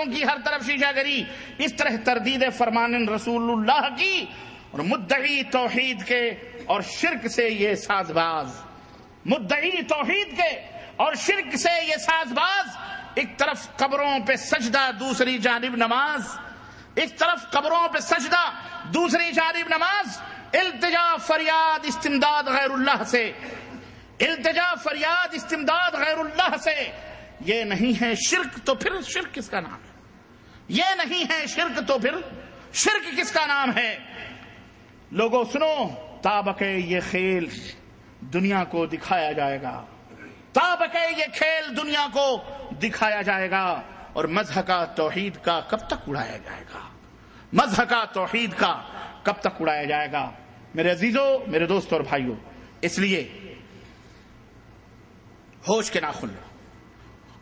کی ہر طرف شیشہ گری. اس طرح تردید فرمان رسول اللہ کی اور مدعی توحید کے اور شرک سے یہ ساز باز. مدعی توحید کے اور شرک سے یہ ساز باز. ایک طرف قبروں پہ سجدہ، دوسری جانب نماز. ایک طرف قبروں پہ سجدہ، دوسری جانب نماز. التجا فریاد استمداد غیر اللہ سے، التجا فریاد استمداد غیر اللہ سے. یہ نہیں ہے شرک تو پھر شرک کس کا نام ہے؟ یہ نہیں ہے شرک تو پھر شرک کس کا نام ہے؟ لوگوں سنو، تابکے یہ کھیل دنیا کو دکھایا جائے گا. تابکے یہ کھیل دنیا کو دکھایا جائے گا. اور مذہب کا توحید کا کب تک اڑایا جائے گا؟ مذہب کا توحید کا کب تک اڑایا جائے گا؟ میرے عزیزوں، میرے دوستوں اور بھائیوں، اس لیے ہوش کے ناخن لو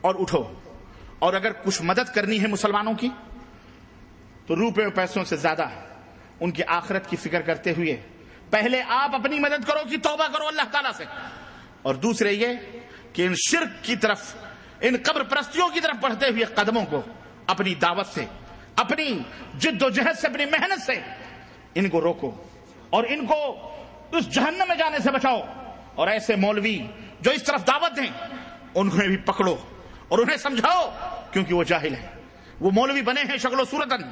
اور اٹھو. اور اگر کچھ مدد کرنی ہے مسلمانوں کی تو روپے اور پیسوں سے زیادہ ان کی آخرت کی فکر کرتے ہوئے پہلے آپ اپنی مدد کرو کہ توبہ کرو اللہ تعالیٰ سے. اور دوسرے یہ کہ ان شرک کی طرف، ان قبر پرستیوں کی طرف بڑھتے ہوئے قدموں کو اپنی دعوت سے، اپنی جد و جہد سے، اپنی محنت سے ان کو روکو اور ان کو اس جہنم میں جانے سے بچاؤ. اور ایسے مولوی جو اس طرف دعوت دیں انہیں بھی پکڑو اور انہیں سمجھاؤ، کیونکہ وہ جاہل ہیں. وہ مولوی بنے ہیں شکل و صورتاً،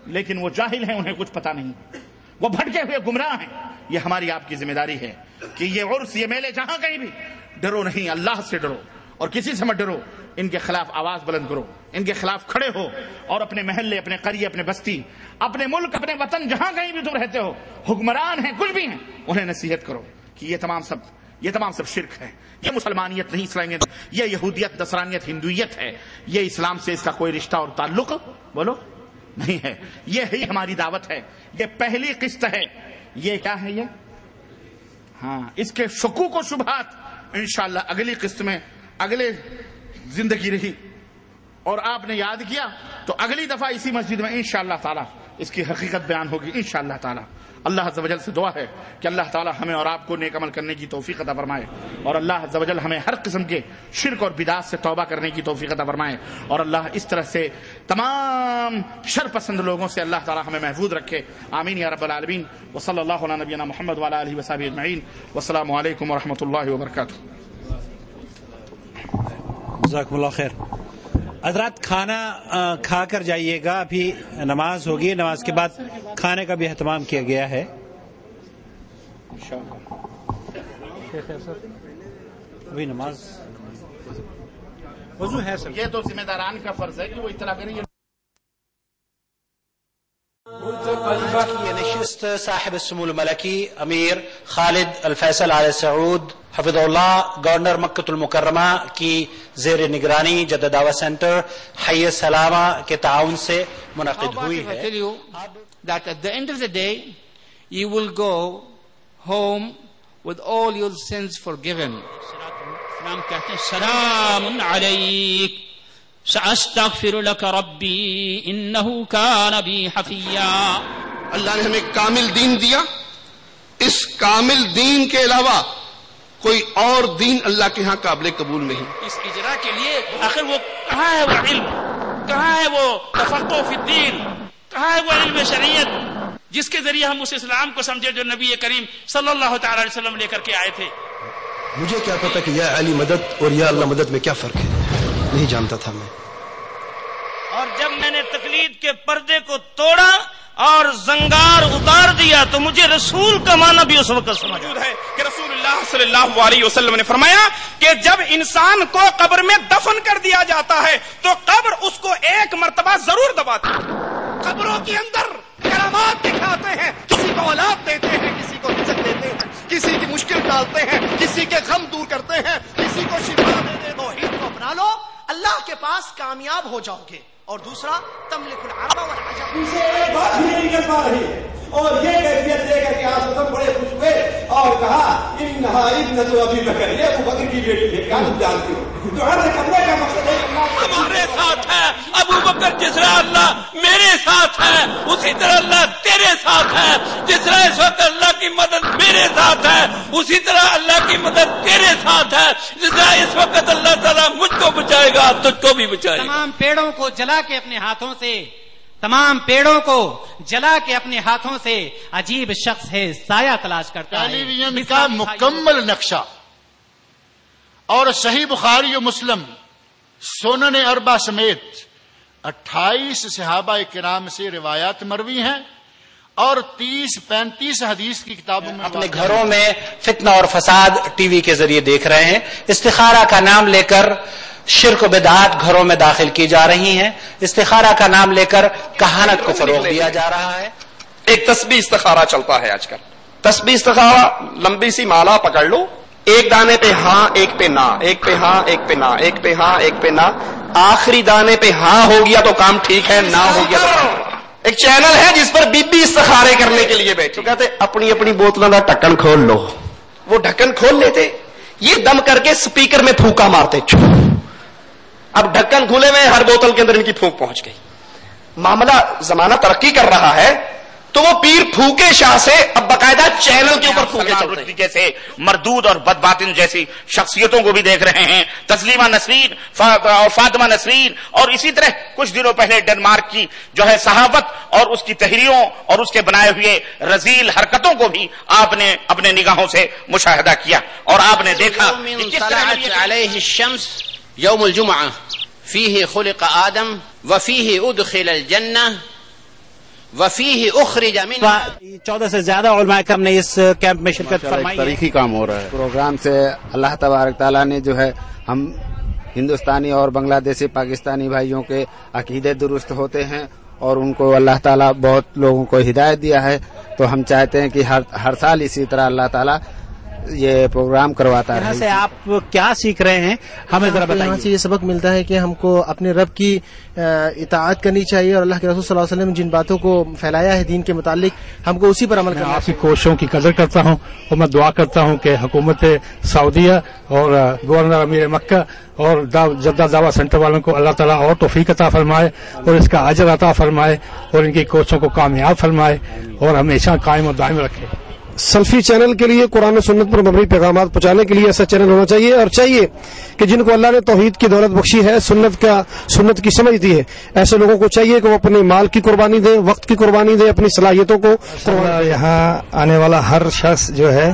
لیکن وہ جاہل ہیں، انہیں کچھ پتا نہیں. وہ بھٹکے ہوئے گمراہ ہیں. یہ ہماری آپ کی ذمہ داری ہے کہ یہ عرس، یہ میلے جہاں کہیں بھی ڈرو نہیں، اللہ سے ڈرو اور کسی سے مت ڈرو. ان کے خلاف آواز بلند کرو، ان کے خلاف کھڑے ہو اور اپنے محلے، اپنے قریے، اپنے بستی، اپنے ملک، اپنے وطن، جہاں کہیں بھی تم رہتے ہو، حکمران ہیں کچھ بھی ہیں، انہیں نصیحت کرو کہ یہ تمام سب شرک ہے. یہ مسلمانیت نہیں، اسلامیت، یہ یہودیت، نصرانیت، ہندویت ہے. یہ اسلام سے اس کا کوئی رشتہ اور تعلق بولو نہیں ہے. یہ ہی ہماری دعوت ہے. یہ پہلی قسط ہے. یہ کیا ہے؟ ہاں اس کے شکوک و شبہات انشاءاللہ اگلی قسط میں اگلے زندگی رہی اور آپ نے یاد کیا تو اگلی دفعہ اسی مسجد میں انشاءاللہ تعالی اس کی حقیقت بیان ہوگی انشاءاللہ تعالی. اللہ عز و جل سے دعا ہے کہ اللہ تعالی ہمیں اور آپ کو نیک عمل کرنے کی توفیق عطا فرمائے اور اللہ عز و جل ہمیں ہر قسم کے شرک اور بدعات سے توبہ کرنے کی توفیق عطا فرمائے اور اللہ اس طرح سے تمام شر پسند لوگوں سے اللہ تعالی ہمیں محفوظ رکھے. آمین یا رب العالمین. وصلی اللہ علی نبینا محمد وعلی آلہ وصحبہ اجمعین. والسلام علیکم ورحمۃ اللہ وبرکاتہ. جزاکم اللہ خیر. حضرات کھانا کھا کر جائیے گا، ابھی نماز ہوگی، نماز کے بعد کھانے کا بھی اہتمام کیا گیا ہے. ابھی نماز وضو ہے سر، یہ تو ذمہ داران کا فرض ہے کہ وہ اطلاع کریں. یہ نشست صاحب السمو الملکی امیر خالد الفیصل آل سعود حفظ اللہ گورنر مکۃ المکرمہ کی زیر نگرانی جدہ دعوت سینٹر حی السلامہ کے تعاون سے منعقد ہوئی ہے. I tell you that at the end of the day you will go home with all your sins forgiven. اسلام کہتے ہیں سلام علیک سأستغفر لك ربی انہ کان بی حفیا. اللہ نے ہمیں کامل دین دیا، اس کامل دین کے علاوہ کوئی اور دین اللہ کے ہاں قابل قبول نہیں. اس اجرا کے لیے آخر وہ کہاں ہے وہ علم، کہاں ہے وہ تفقہ فی الدین، کہاں ہے وہ علم شریعت جس کے ذریعے ہم اس اسلام کو سمجھے جو نبی کریم صلی اللہ تعالی علیہ وسلم لے کر کے آئے تھے. مجھے کیا پتا کہ یا علی مدد اور یا اللہ مدد میں کیا فرق ہے، نہیں جانتا تھا میں. اور جب میں نے تقلید کے پردے کو توڑا اور زنگار اتار دیا تو مجھے رسول کا معنی بھی اس وقت سمجھ ہے کہ رسول اللہ صلی اللہ علیہ وسلم نے فرمایا کہ جب انسان کو قبر میں دفن کر دیا جاتا ہے تو قبر اس کو ایک مرتبہ ضرور دباتی ہے. قبروں کے اندر کرامات دکھاتے ہیں، کسی کو اولاد دیتے ہیں، کسی کو رزق دیتے ہیں، کسی کی مشکل ڈالتے ہیں، کسی کے غم دور کرتے ہیں، کسی کو شفا دیتے. توحید کو اپنا لو، اللہ کے پاس کامیاب ہو جاؤ گے. اور دوسرا تملک العرب والعجم. اسے ایک بات بھی نہیں کر پا رہی اور یہ کیفیت دے کر کے آپ سب بڑے خوش ہوئے اور کہا انہا ابنۃ ابی بکر، یہ ابو بکر کی بیٹی ہے. کیا تم جانتی ہو تو عرض کرنے کا مقصد ہے ہمارے ساتھ ہے ابو بکر، جس طرح اللہ میرے ساتھ ہے اسی طرح اللہ تیرے ساتھ ہے. جس طرح اس وقت اللہ کی مدد میرے ساتھ ہے اسی طرح اللہ کی مدد تیرے ساتھ ہے. جس طرح اس وقت اللہ تعالیٰ مجھ کو بچائے گا تجھ کو بھی بچائے گا. تمام پیڑوں کو جلا کے اپنے ہاتھوں سے، تمام پیڑوں کو جلا کے اپنے ہاتھوں سے عجیب شخص ہے سایہ تلاش کرتا ہے. ٹیلی ویژن کا مکمل نقشہ اور صحیح بخاری و مسلم سنن اربع سمیت 28 صحابہ کرام سے روایات مروی ہیں اور 30-35 حدیث کی کتابوں میں. اپنے گھروں میں فتنہ اور فساد ٹی وی کے ذریعے دیکھ رہے ہیں. استخارہ کا نام لے کر شرک و بدعات گھروں میں داخل کی جا رہی ہیں. استخارہ کا نام لے کر کہانت کو فروغ دیا جا رہا ہے. ایک تسبیح استخارہ چلتا ہے آج کل. تسبیح استخارہ لمبی سی مالا پکڑ لو، ایک دانے پہ ہاں ایک پہ نہ، ایک پہ ہاں ایک پہ نہ، ایک پہ ہاں ایک پہ نہ، آخری دانے پہ ہاں ہو گیا تو کام ٹھیک ہے، نہ ہو گیا تو. ایک چینل ہے جس پر بی بی استخارے کرنے کے لیے بیٹھے، کہتے اپنی اپنی بوتلوں کا ڈھکن کھول لو. وہ ڈھکن کھول لیتے، یہ دم کر کے سپیکر میں پھونکا مارتے. اب ڈھکن کھلے ہوئے ہر بوتل کے اندر ان کی پھونک پہنچ گئی. معاملہ زمانہ ترقی کر رہا ہے تو وہ پیر پھونکے شاہ سے اب باقاعدہ چینل کے اوپر پھونکے چلتے ہیں. جیسے مردود اور بدباطن جیسی شخصیتوں کو بھی دیکھ رہے ہیں، تسلیمہ نسرین اور فاطمہ نسرین، اور اسی طرح کچھ دنوں پہلے ڈنمارک کی جو ہے صحافت اور اس کی تحریروں اور اس کے بنائے ہوئے رذیل حرکتوں کو بھی آپ نے اپنے نگاہوں سے مشاہدہ کیا اور آپ نے دیکھا کہ کس طرح علیہ الشمس یوم الجمعہ فیہ خلق آدم وفیہ ادخل الجنہ وفیہ اخرج منہا. 14 سے زیادہ علماء کرام نے اس کیمپ میں شرکت فرمائی. تاریخی کام ہو رہا ہے. پروگرام سے اللہ تبارک تعالیٰ نے جو ہے ہم ہندوستانی اور بنگلہ دیشی پاکستانی بھائیوں کے عقیدے درست ہوتے ہیں اور ان کو اللہ تعالیٰ بہت لوگوں کو ہدایت دیا ہے. تو ہم چاہتے ہیں کہ ہر سال اسی طرح اللہ تعالیٰ یہ پروگرام کرواتا ہے. یہاں سے آپ کیا سیکھ رہے ہیں ہمیں ذرا بتائیے. یہاں سے یہ سبق ملتا ہے کہ ہم کو اپنے رب کی اطاعت کرنی چاہیے اور اللہ کے رسول صلی اللہ علیہ وسلم نے جن باتوں کو پھیلایا ہے دین کے متعلق ہم کو اسی پر عمل کرنا ہے. آپ کی کوششوں کی قدر کرتا ہوں اور میں دعا کرتا ہوں کہ حکومت سعودیہ اور گورنر امیر مکہ اور جدہ دعویٰ سینٹر والوں کو اللہ تعالیٰ اور توفیق عطا فرمائے اور اس کا اجر عطا فرمائے اور ان کی کوششوں کو کامیاب فرمائے اور ہمیشہ قائم اور دائم رکھے. سلفی چینل کے لیے قرآن و سنت پر مبنی پیغامات پہنچانے کے لیے ایسا چینل ہونا چاہیے اور چاہیے کہ جن کو اللہ نے توحید کی دولت بخشی ہے سنت کی سمجھ دی ہے ایسے لوگوں کو چاہیے کہ وہ اپنے مال کی قربانی دیں وقت کی قربانی دیں اپنی صلاحیتوں کو. یہاں آنے والا ہر شخص جو ہے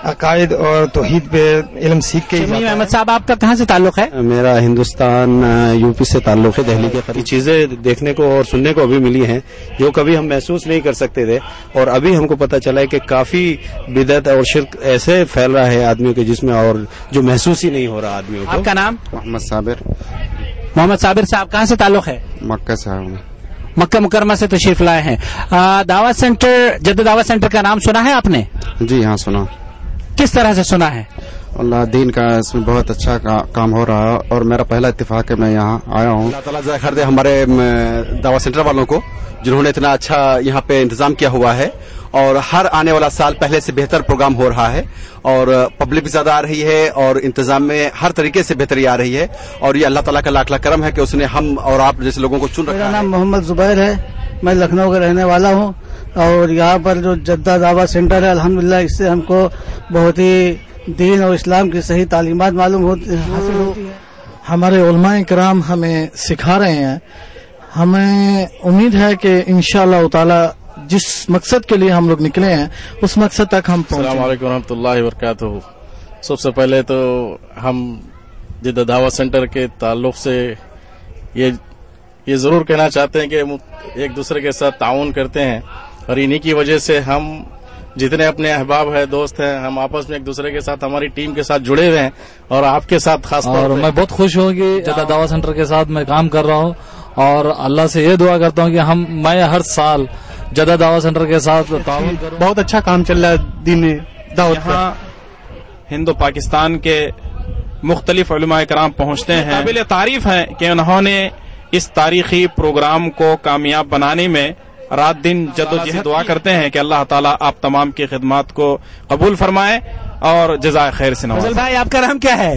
عقائد اور توحید پہ علم سیکھ کے. شمیم احمد صاحب آپ کا کہاں سے تعلق ہے؟ میرا ہندوستان یو پی سے تعلق ہے. دہلی کے قریب چیزیں دیکھنے کو اور سننے کو ابھی ملی ہیں جو کبھی ہم محسوس نہیں کر سکتے تھے اور ابھی ہم کو پتہ چلا ہے کہ کافی بدعت اور شرک ایسے پھیل رہا ہے آدمیوں کے جس میں اور جو محسوس ہی نہیں ہو رہا آدمیوں کو. آپ کا نام؟ محمد صابر. محمد صابر صاحب کہاں سے تعلق ہے؟ مکہ سے. مکہ مکرمہ سے تشریف لائے ہیں. دعوت سینٹر جدہ دعوت سینٹر کا نام سنا ہے آپ نے؟ جی ہاں سنا. کس طرح سے سنا ہے؟ اللہ دین کا اس میں بہت اچھا کام ہو رہا ہے اور میرا پہلا اتفاق ہے میں یہاں آیا ہوں. اللہ تعالیٰ ذکر دے ہمارے دعوت سینٹر والوں کو جنہوں نے اتنا اچھا یہاں پہ انتظام کیا ہوا ہے اور ہر آنے والا سال پہلے سے بہتر پروگرام ہو رہا ہے اور پبلک بھی زیادہ آ رہی ہے اور انتظام میں ہر طریقے سے بہتری آ رہی ہے اور یہ اللہ تعالیٰ کا لاکھ لاکھ کرم ہے کہ اس نے ہم اور آپ جیسے لوگوں کو چن رکھا ہے. میرا نام محمد زبیر ہے. میں لکھنؤ کا رہنے والا ہوں اور یہاں پر جو جدہ دعوت سینٹر ہے الحمدللہ اس سے ہم کو بہت ہی دین اور اسلام کی صحیح تعلیمات معلوم ہوتی ہے. ہمارے علماء کرام ہمیں سکھا رہے ہیں. ہمیں امید ہے کہ انشاءاللہ تعالی جس مقصد کے لیے ہم لوگ نکلے ہیں اس مقصد تک ہم پہنچیں. السلام علیکم ورحمۃ اللہ وبرکاتہ. سب سے پہلے تو ہم جدہ دعوت سینٹر کے تعلق سے یہ ضرور کہنا چاہتے ہیں کہ ایک دوسرے کے ساتھ تعاون کرتے ہیں اور انہی کی وجہ سے ہم جتنے اپنے احباب ہیں دوست ہیں ہم آپس میں ایک دوسرے کے ساتھ ہماری ٹیم کے ساتھ جڑے ہوئے ہیں اور آپ کے ساتھ خاص طور پر میں بہت خوش ہوں کہ جدہ دعوت سینٹر کے ساتھ میں کام کر رہا ہوں اور اللہ سے یہ دعا کرتا ہوں کہ میں ہر سال جدہ دعوت سینٹر کے ساتھ تعاون کروں. بہت اچھا کام چل رہا ہے دینی دعوت. یہاں ہند و پاکستان کے مختلف علماء کرام پہنچتے ہیں. قابل تعریف ہے کہ انہوں نے اس تاریخی پروگرام کو کامیاب بنانے میں رات دن جدوجہد دعا کرتے ہیں کہ اللہ تعالیٰ آپ تمام کی خدمات کو قبول فرمائے اور جزائے خیر سے نوازے. فضل بھائی آپ کا نام کیا ہے؟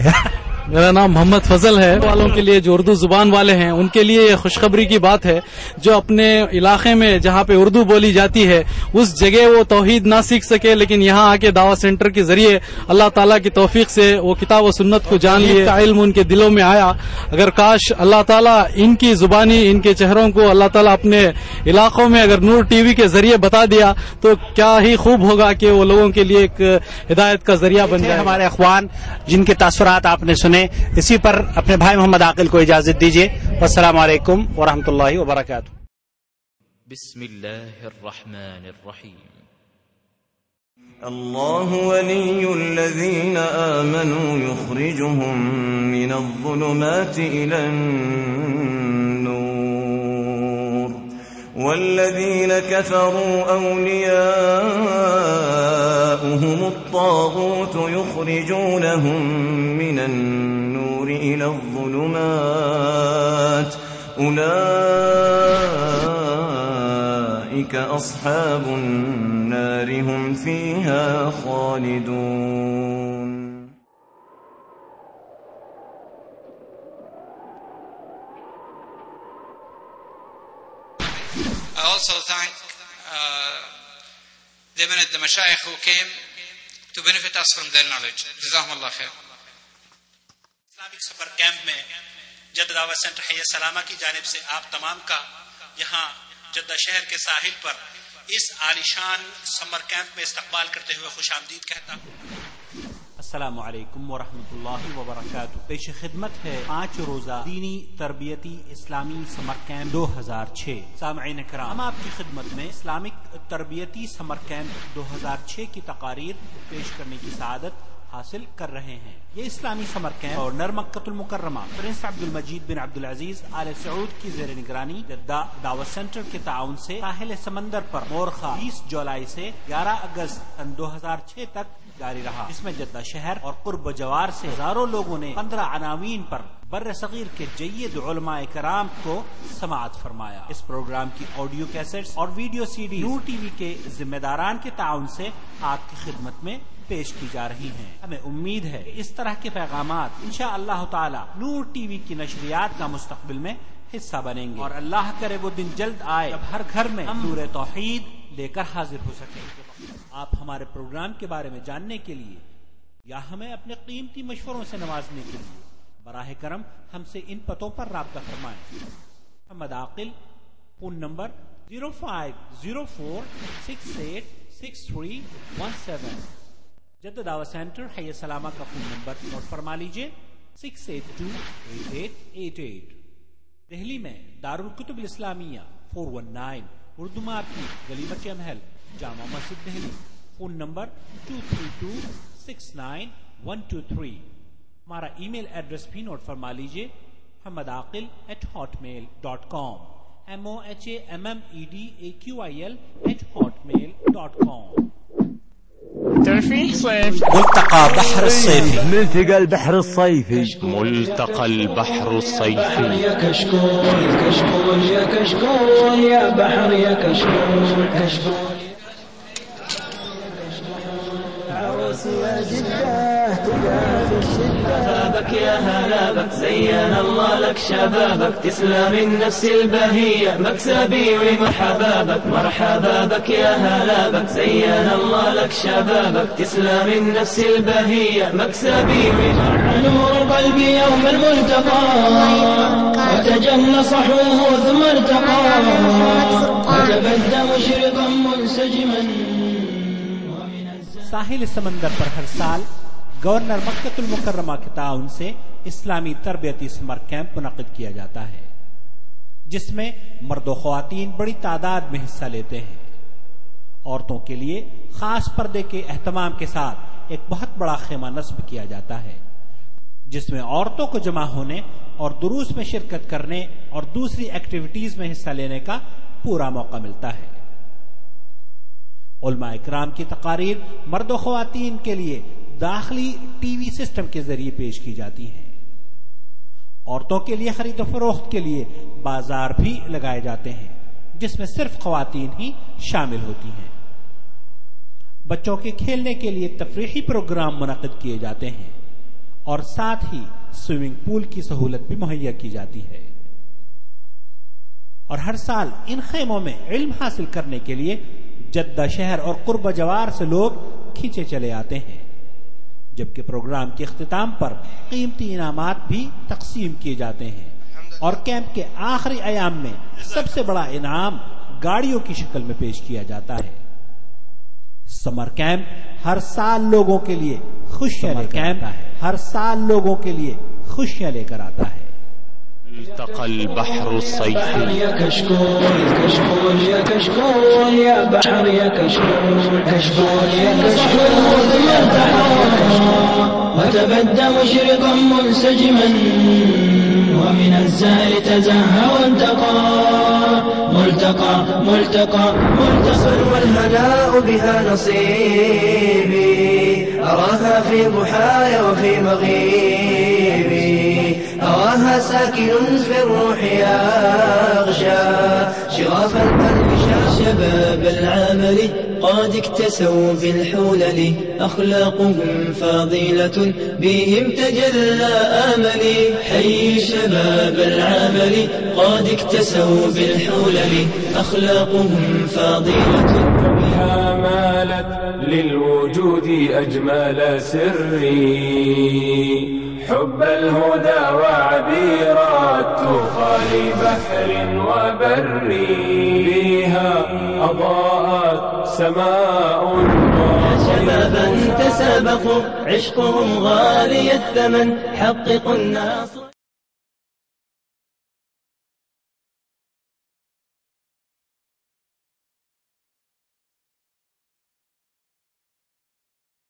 میرا نام محمد فضل ہے. والوں کے لیے جو اردو زبان والے ہیں ان کے لیے یہ خوشخبری کی بات ہے جو اپنے علاقے میں جہاں پہ اردو بولی جاتی ہے اس جگہ وہ توحید نہ سیکھ سکے لیکن یہاں آ کے دعوت سینٹر کے ذریعے اللہ تعالیٰ کی توفیق سے وہ کتاب و سنت کو جان لیے. علم ان کے دلوں میں آیا. اگر کاش اللہ تعالیٰ ان کی زبانی ان کے چہروں کو اللہ تعالیٰ اپنے علاقوں میں اگر نور ٹی وی کے ذریعے بتا دیا تو کیا ہی خوب ہوگا کہ وہ لوگوں کے لیے ایک ہدایت کا ذریعہ بن جائے. ہمارے اخوان جن کے تاثرات آپ نے سنے اسی پر اپنے بھائی محمد عاقل کو اجازت دیجیے. والسلام علیکم ورحمۃ اللہ وبرکاتہ. بسم اللہ الرحمن الرحیم. اللہ ولی الذین آمنوا یخرجهم من الظلمات الى النور والذین كفروا اولیاؤهم الطاغوت یخرجونهم من النور الى الظلمات اولئک اصحاب النار هم فيها خالدون. I also thank the Mashayikh who came to benefit us from their knowledge. Jazakumullah khair. Islamic سفر کیمپ میں جدہ دعوت سینٹر حی السلامہ کی جانب سے آپ تمام کا یہاں جدہ شہر کے ساحل پر اس عالیشان سمر کیمپ میں استقبال کرتے ہوئے خوش آمدید کہتا ہوں. السلام علیکم ورحمۃ اللہ وبرکاتہ. پیش خدمت ہے 5 روزہ دینی تربیتی اسلامی سمر کیمپ 2006. سامعین کرام ہم آپ کی خدمت میں اسلامک تربیتی سمر کیمپ 2006 کی تقاریر پیش کرنے کی سعادت حاصل کر رہے ہیں۔ یہ اسلامی سمر کیمپ گورنر مکہ المکرمہ پرنس عبد المجید بن عبد العزیز آل سعود کی زیر نگرانی جدہ دعوت سینٹر کے تعاون سے ساحل سمندر پر مورخہ 20 جولائی سے 11 اگست سن 2006 تک جاری رہا، جس میں جدہ شہر اور قرب و جوار سے ہزاروں لوگوں نے 15 عناوین پر بر صغیر کے جید علماء کرام کو سماعت فرمایا۔ اس پروگرام کی آڈیو کیسٹس اور ویڈیو سی ڈی نور ٹی وی کے ذمہ داران کے تعاون سے آپ کی خدمت میں پیش کی جا رہی ہیں۔ ہمیں امید ہے کہ اس طرح کے پیغامات انشاءاللہ تعالی نور ٹی وی کی نشریات کا مستقبل میں حصہ بنیں گے، اور اللہ کرے وہ دن جلد آئے جب ہر گھر میں ہم نور توحید لے کر حاضر ہو سکیں۔ آپ ہمارے پروگرام کے بارے میں جاننے کے لیے یا ہمیں اپنے قیمتی مشوروں سے نوازنے کے لیے براہ کرم ہم سے ان پتوں پر رابطہ فرمائیں۔ محمد عاقل، فون نمبر 0504686317، جدہ دعوت سینٹر حی سلامہ کا فون نمبر نوٹ فرما لیجیے 6828888۔ دہلی میں دارالکتب الاسلامیہ 419 اردو مارکیٹ، گلی بچے محل، جامع مسجد دہلی، فون نمبر 232699123۔ ہمارا ای میل ایڈریس بھی نوٹ فرما لیجیے mohammedaqil@hotmail.com mohammedaqil@hotmail.com۔ ترفيه صيف ملتقى بحر الصيفي، ملتقى البحر الصيفي، ملتقى البحر الصيفي، يا كشكول كشكول يا كشكول يا بحر يا كشكول كشكول عروس يا جدة تجاه الشدة بك يا هلا بك زين الله لك شبابك تسلم النفس البهية مكسبي ومرحبا بك مرحبا بك يا هلا بك زين الله لك شبابك تسلم النفس البهية مكسبي ومرحبا نور قلبي يوم الملتقى وتجلى صحوه ثم ارتقى وتبدى مشرقا منسجما۔ ساحل سمندر پر ہر سال گورنر مکہ المکرمہ کے تعاون سے اسلامی تربیتی سمر کیمپ منعقد کیا جاتا ہے، جس میں مرد و خواتین بڑی تعداد میں حصہ لیتے ہیں۔ عورتوں کے لیے خاص پردے کے اہتمام کے ساتھ ایک بہت بڑا خیمہ نصب کیا جاتا ہے، جس میں عورتوں کو جمع ہونے اور دروس میں شرکت کرنے اور دوسری ایکٹیویٹیز میں حصہ لینے کا پورا موقع ملتا ہے۔ علماء اکرام کی تقاریر مرد و خواتین کے لیے داخلی ٹی وی سسٹم کے ذریعے پیش کی جاتی ہیں۔ عورتوں کے لیے خرید و فروخت کے لیے بازار بھی لگائے جاتے ہیں، جس میں صرف خواتین ہی شامل ہوتی ہیں۔ بچوں کے کھیلنے کے لیے تفریحی پروگرام منعقد کیے جاتے ہیں، اور ساتھ ہی سوئمنگ پول کی سہولت بھی مہیا کی جاتی ہے۔ اور ہر سال ان خیموں میں علم حاصل کرنے کے لیے جدہ شہر اور قرب جوار سے لوگ کھینچے چلے آتے ہیں، جبکہ پروگرام کے اختتام پر قیمتی انعامات بھی تقسیم کیے جاتے ہیں، اور کیمپ کے آخری ایام میں سب سے بڑا انعام گاڑیوں کی شکل میں پیش کیا جاتا ہے۔ سمر کیمپ ہر سال لوگوں کے لیے خوشیاں لے کر آتا ہے۔ ملتقى البحر الصيفي، يا كشكول كشكول يا كشكول يا بحر يا كشكول كشكول يا كشكول وتبدى مشرقا منسجما ومن الزهر تزهى وانتقى ملتقى ملتقى ملتصر والهناء بها نصيبي أراها في ضحايا وفي مغيبي أراها ساكن في الروح يغشى شغاف القلب شباب العمل قد اكتسوا بالحلل أخلاقهم فضيلة بهم تجلى آملي حي شباب العمل قد اكتسوا بالحلل أخلاقهم فضيلة بها مالت للوجود أجمل سري حب الهدى وعبيرات تقى لبحر وبر بها أضاءت سماء شبابا تسابقوا عشقهم غالي الثمن حققوا الناس